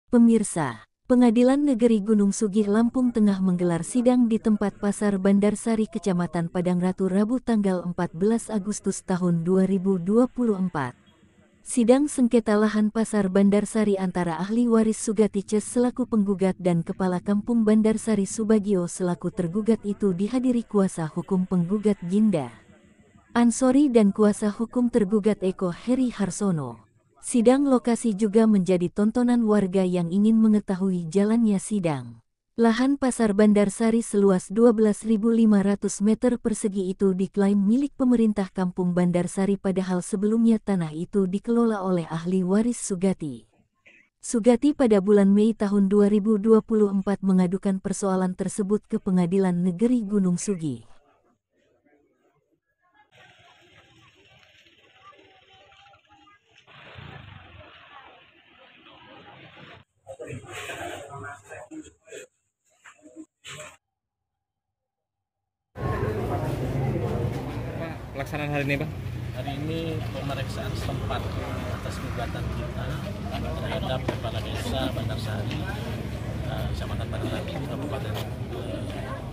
Pemirsa, Pengadilan Negeri Gunung Sugih Lampung Tengah menggelar sidang di tempat Pasar Bandarsari Kecamatan Padang Ratu Rabu tanggal 14 Agustus tahun 2024. Sidang sengketa lahan Pasar Bandarsari antara ahli waris Sugati Ces selaku penggugat dan Kepala Kampung Bandarsari Subagio selaku tergugat itu dihadiri kuasa hukum penggugat Ginda Ansori dan kuasa hukum tergugat Eko Heri Harsono. Sidang lokasi juga menjadi tontonan warga yang ingin mengetahui jalannya sidang. Lahan Pasar Bandarsari seluas 12.500 meter persegi itu diklaim milik pemerintah Kampung Bandarsari padahal sebelumnya tanah itu dikelola oleh ahli waris Sugati. Sugati pada bulan Mei tahun 2024 mengadukan persoalan tersebut ke Pengadilan Negeri Gunung Sugih. Pelaksanaan hari ini, Bang? Hari ini pemeriksaan setempat atas gugatan kita terhadap Kepala Desa Bandarsari, Kecamatan Padang Ratu, Kabupaten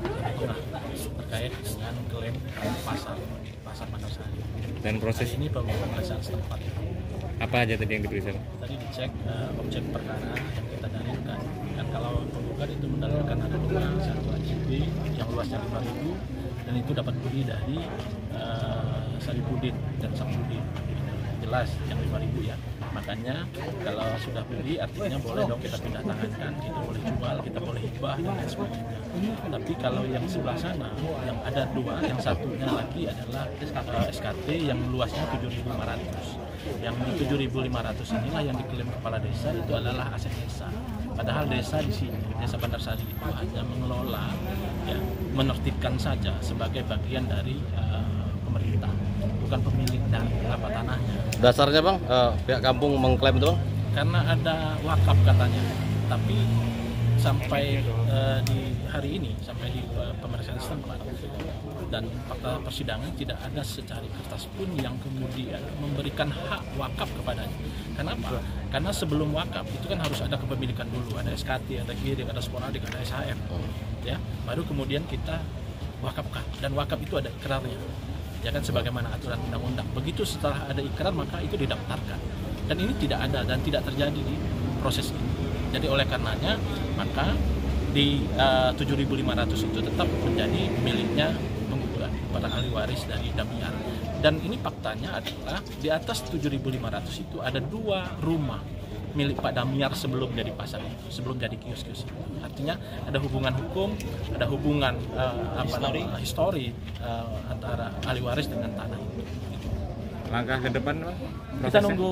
Tengah terkait dengan klaim pasar Bandarsari. Dan proses ini pemeriksaan setempat. Apa aja tadi yang diperiksa? Tadi dicek objek perkara yang kita dalilkan. Kan kalau penggugat itu mendalilkan ada dua, satu AJB yang luasnya 5.000 dan itu dapat beli dari Saripudin dan Samsudin. Jelas yang 5.000 ya. Makanya kalau sudah beli artinya boleh dong kita pindah tangankan, kita boleh jual, kita boleh hibah dan lain sebagainya. Tapi kalau yang sebelah sana yang ada dua, yang satunya lagi adalah SKT yang luasnya 7.500. Yang 7.500 inilah yang diklaim kepala desa itu adalah aset desa. Padahal desa di sini, Desa Bandarsari itu hanya mengelola, ya, menertibkan saja sebagai bagian dari pemerintah, bukan pemilik tanahnya. Dasarnya, Bang, pihak kampung mengklaim itu, Bang? Karena ada wakaf katanya, tapi sampai di hari ini, sampai di pemeriksaan setempat dan fakta persidangan tidak ada secari kertas pun yang kemudian memberikan hak wakaf kepadanya. Kenapa? Karena sebelum wakaf itu kan harus ada kepemilikan dulu, ada SKT, ada giring, ada sporadik, ada SHM, ya. Baru kemudian kita wakafkan dan wakaf itu ada ikrarnya, ya kan, sebagaimana aturan undang-undang. Begitu setelah ada ikrar maka itu didaftarkan. Dan ini tidak ada dan tidak terjadi di proses ini. Jadi oleh karenanya maka di 7.500 itu tetap menjadi miliknya penggugat pada ahli waris dari Damiar. Dan ini faktanya adalah di atas 7.500 itu ada dua rumah milik Pak Damiar sebelum jadi pasar itu, sebelum jadi kios-kios itu. Artinya ada hubungan hukum, ada hubungan histori antara ahli waris dengan tanah itu. Langkah ke depan, Bang? Kita nunggu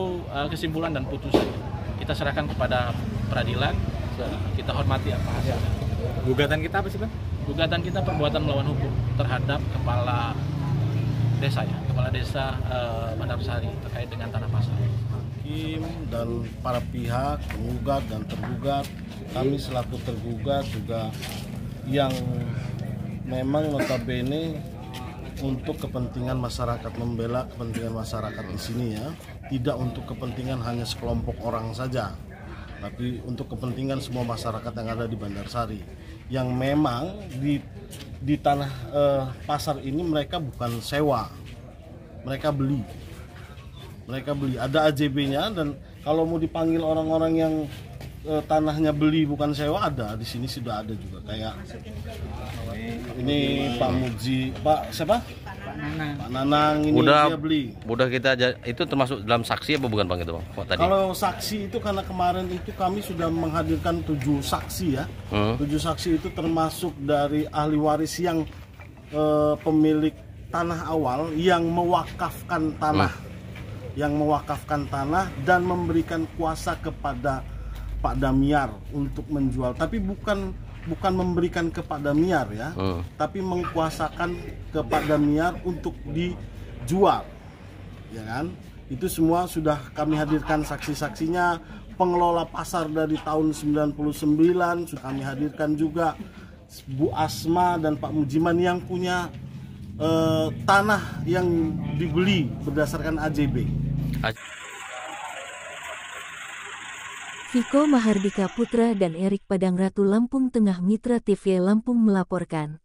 kesimpulan dan putusan. Kita serahkan kepada peradilan, kita hormati apa hasilnya. Gugatan kita apa sih, Bang? Gugatan kita perbuatan melawan hukum terhadap kepala desa, ya, kepala desa Bandarsari terkait dengan tanah pasar. Hakim dan para pihak penggugat dan tergugat, kami selaku tergugat juga yang memang notabene untuk kepentingan masyarakat, membela kepentingan masyarakat di sini, ya, tidak untuk kepentingan hanya sekelompok orang saja, tapi untuk kepentingan semua masyarakat yang ada di Bandarsari, yang memang di tanah pasar ini mereka bukan sewa, mereka beli, ada AJB-nya. Dan kalau mau dipanggil orang-orang yang tanahnya beli bukan sewa, ada di sini, sudah ada juga, kayak ini Pak Muji, Pak siapa? Pak Nanang ini dia beli. Udah kita itu termasuk dalam saksi apa bukan, Bang, itu, Bang? Tadi. Kalau saksi itu karena kemarin itu kami sudah menghadirkan 7 saksi, ya. 7 saksi itu termasuk dari ahli waris yang pemilik tanah awal yang mewakafkan tanah. Yang mewakafkan tanah dan memberikan kuasa kepada Pak Damiar untuk menjual, tapi bukan memberikan ke Pak Damiar, ya, tapi mengkuasakan ke Pak Damiar untuk dijual, ya kan? Itu semua sudah kami hadirkan saksi-saksinya, pengelola pasar dari tahun 99, sudah kami hadirkan juga Bu Asma dan Pak Mujiman yang punya tanah yang dibeli berdasarkan AJB. Viko Mahardika Putra dan Erik Padangratu Lampung Tengah Mitra TV Lampung melaporkan.